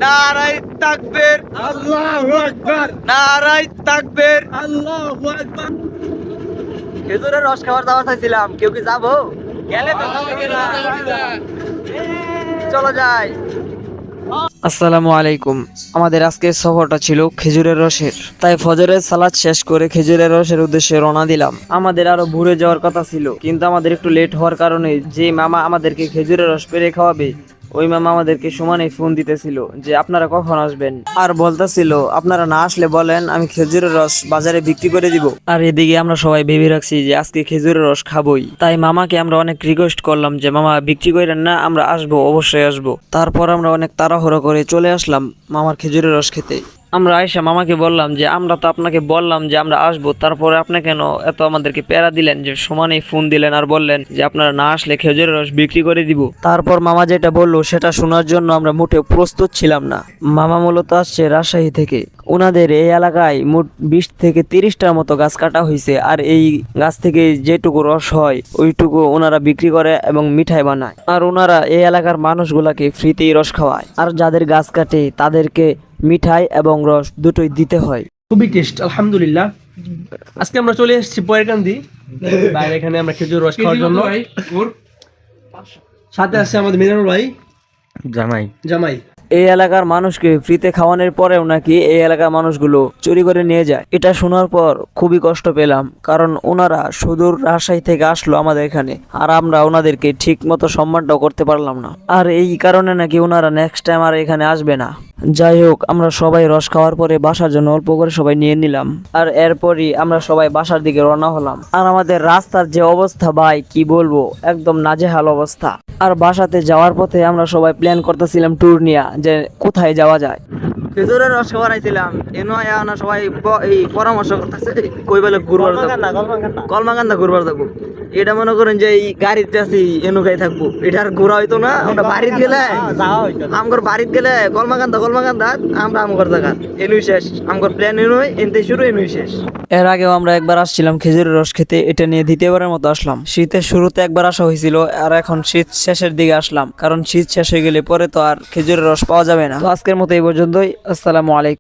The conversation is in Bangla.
নারায়ে তাকবীর, আল্লাহু আকবার, নারায়ে তাকবীর। আল্লাহু আকবার। খেজুরের রস খাওয়ার দাওয়াত চাইছিলাম, কেউ কি যাবো? গেলে তো চলো যাই। আসসালামু আলাইকুম। আমাদের আজকের সফরটা ছিল খেজুরের রসের, তাই ফজরের সালাত শেষ করে খেজুরের রসের উদ্দেশ্যে রওনা দিলাম। আমাদের আরো ভোরে যাওয়ার কথা ছিল, কিন্তু আমাদের একটু লেট হওয়ার কারণে যে মামা আমাদেরকে খেজুরের রস পেরে খাওয়াবে, ওই মামা আমাদেরকে সমানে ফোন দিতেছিল যে আপনারা কখন আসবেন, আর বলতেছিল আপনারা না আসলে বলেন, আমি খেজুরের রস বাজারে বিক্রি করে দিব। আর এদিকে আমরা সবাই ভেবে রাখছি যে আজকে খেজুরের রস খাবোই, তাই মামাকে আমরা অনেক রিকোয়েস্ট করলাম যে মামা বিক্রি করেন না, আমরা আসবো, অবশ্যই আসবো। তারপর আমরা অনেক তাড়াহুড়ো করে চলে আসলাম মামার খেজুরের রস খেতে। আমরা আয়সা মামাকে বললাম যে আমরা তো আপনাকে বললাম যে আমরা আসবো, তারপরে আপনি কেন এত আমাদেরকে প্যারা দিলেন, যে সমানেই ফোন দিলেন আর বললেন যে আপনারা না আসলে খেজুরের রস বিক্রি করে দিব। তারপর মামা যেটা বললো সেটা শোনার জন্য আমরা মোটেও প্রস্তুত ছিলাম না। মামা মূলত আসছে রাজশাহী থেকে। ওনাদের এই এলাকায় মোট 20 থেকে 30টার মতো গাছ কাটা হয়েছে, আর এই গাছ থেকে যেটুকু রস হয় ওইটুকু ওনারা বিক্রি করে এবং মিঠাই বানায়। আর ওনারা এই এলাকার মানুষগুলাকে ফ্রিতেই রস খাওয়ায়, আর যাদের গাছ কাটে তাদেরকে মিঠাই এবং রস দুটোই দিতে হয়। খুবই টেস্ট, আলহামদুলিল্লাহ। আজকে আমরা চলে এসেছি পয়েরকান্দি বাইরে, এখানে আমরা খেজুর রস খাওয়ার জন্য। সাথে আসছে আমাদের মিনারুল ভাই, জামাই। এই এলাকার মানুষকে ফ্রিতে খাওয়ানোর পরেও নাকি এই এলাকার মানুষগুলো চুরি করে নিয়ে যায়। এটা শোনার পর খুবই কষ্ট পেলাম, কারণ ওনারা সুদূর রাজশাহী থেকে আসলো আমাদের এখানে, আর আমরা ওনাদেরকে ঠিক মতো সম্মানটাও করতে পারলাম না। আর এই কারণে নাকি ওনারা নেক্সট টাইম আর এখানে আসবে না। যাই হোক, আমরা সবাই রস খাওয়ার পরে বাসার জন্য অল্প করে সবাই নিয়ে নিলাম, আর এরপরই আমরা সবাই বাসার দিকে রওনা হলাম। আর আমাদের রাস্তার যে অবস্থা ভাই, কি বলবো, একদম নাজেহাল অবস্থা। আর বাসাতে যাওয়ার পথে আমরা সবাই প্ল্যান করতেছিলাম ট্যুর নিয়ে, যে কোথায় যাওয়া যায়। খেজুরের রস খাওয়ার আইছিলাম, এনো আয়া সবাই এই পরামর্শ করতেছে কই বলে ঘুরবার যাবো, কলমাকান্দা ঘুরবার যাবো। এটা মনে করেন যে এই গাড়িতে আছি এনুকাই থাকবো, এটা আর ঘোরা হইতো না। আমরা বাড়িতে গেলে আমগর বাড়িতে গেলে কলমাকান্দা আমরা আমগর জায়গা এনুই শেষ। আমগর প্ল্যান এনুই এনতে শুরু এনুই শেষ। এর আগেও আমরা একবার আসছিলাম খেজুরের রস খেতে, এটা নিয়ে দ্বিতীয়বারের মতো আসলাম। শীতের শুরুতে একবার আসা হয়েছিল, আর এখন শীত শেষের দিকে আসলাম, কারণ শীত শেষ হয়ে গেলে পরে তো আর খেজুরের রস পাওয়া যাবে না। তো আজকের মতো এই পর্যন্তই। আসসালামু আলাইকুম।